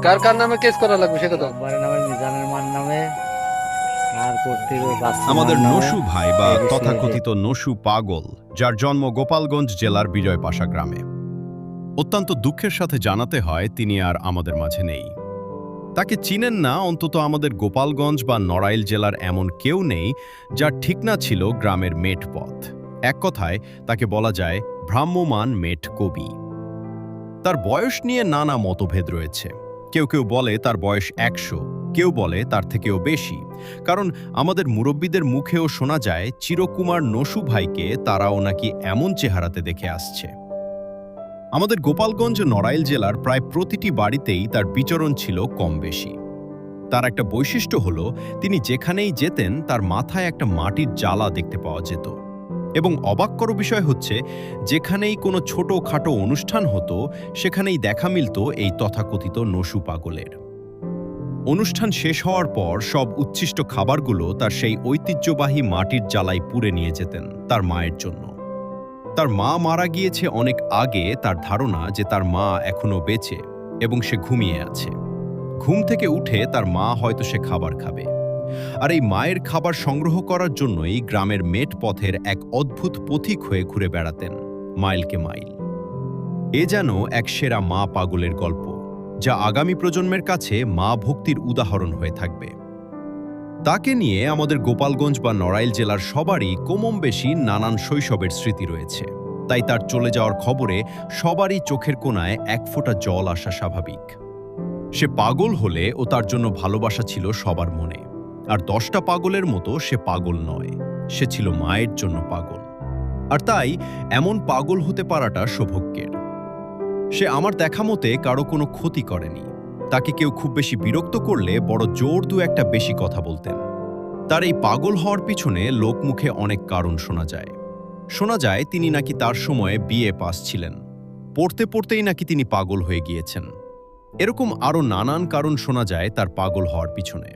কার কার নামে কেস করা লাগবে সেটা তো। রোববারের নামে মিজানের মার নামে আর করতে আমাদের নসু ভাই বা এই বিষয়ে তথাকথিত নসু পাগল, যার জন্ম গোপালগঞ্জ জেলার বিজয়পাশা গ্রামে। অত্যন্ত দুঃখের সাথে জানাতে হয় তিনি আর আমাদের মাঝে নেই। তাকে চিনেন না অন্তত আমাদের গোপালগঞ্জ বা নড়াইল জেলার এমন কেউ নেই যার ঠিকনা ছিল গ্রামের মেট পথ। এক কথায় তাকে বলা যায় ভ্রাম্যমান মেট কবি। তার বয়স নিয়ে নানা মতভেদ রয়েছে। কেউ কেউ বলে তার বয়স 100, কেউ বলে তার থেকেও বেশি, কারণ আমাদের মুরব্বীদের মুখেও শোনা যায় চিরকুমার নসু ভাইকে তারাও নাকি এমন চেহারাতে দেখে আসছে। আমাদের গোপালগঞ্জ নড়াইল জেলার প্রায় প্রতিটি বাড়িতেই তার বিচরণ ছিল কম বেশি। তার একটা বৈশিষ্ট্য হলো তিনি যেখানেই যেতেন তার মাথায় একটা মাটির জ্বালা দেখতে পাওয়া যেত। এবং অবাককর বিষয় হচ্ছে, যেখানেই কোনো ছোটখাটো অনুষ্ঠান হতো সেখানেই দেখা মিলত এই তথাকথিত নসু পাগলের। অনুষ্ঠান শেষ হওয়ার পর সব উচ্ছিষ্ট খাবারগুলো তার সেই ঐতিহ্যবাহী মাটির জ্বালায় পুড়ে নিয়ে যেতেন তার মায়ের জন্য। তার মা মারা গিয়েছে অনেক আগে। তার ধারণা যে তার মা এখনো বেঁচে এবং সে ঘুমিয়ে আছে। ঘুম থেকে উঠে তার মা হয়তো সে খাবার খাবে, আর এই মায়ের খাবার সংগ্রহ করার জন্যই গ্রামের মেট পথের এক অদ্ভুত পথিক হয়ে ঘুরে বেড়াতেন মাইলকে মাইল। এ যেন এক সেরা মা পাগলের গল্প, যা আগামী প্রজন্মের কাছে মা ভক্তির উদাহরণ হয়ে থাকবে। তাকে নিয়ে আমাদের গোপালগঞ্জ বা নড়াইল জেলার সবারই কম বেশি নানান শৈশবের স্মৃতি রয়েছে। তাই তার চলে যাওয়ার খবরে সবারই চোখের কোণায় এক ফোঁটা জল আসা স্বাভাবিক। সে পাগল হলে ও তার জন্য ভালোবাসা ছিল সবার মনে, আর 10টা পাগলের মতো সে পাগল নয়, সে ছিল মায়ের জন্য পাগল। আর তাই এমন পাগল হতে পারাটা সৌভাগ্যের। সে আমার দেখা মতে কারো কোনো ক্ষতি করেনি। তাকে কেউ খুব বেশি বিরক্ত করলে বড় জোর দু একটা বেশি কথা বলতেন। তার এই পাগল হওয়ার পিছনে লোকমুখে অনেক কারণ শোনা যায়। শোনা যায় তিনি নাকি তার সময়ে বিএ পাস ছিলেন, পড়তে পড়তেই নাকি তিনি পাগল হয়ে গিয়েছেন। এরকম আরও নানান কারণ শোনা যায় তার পাগল হওয়ার পিছনে।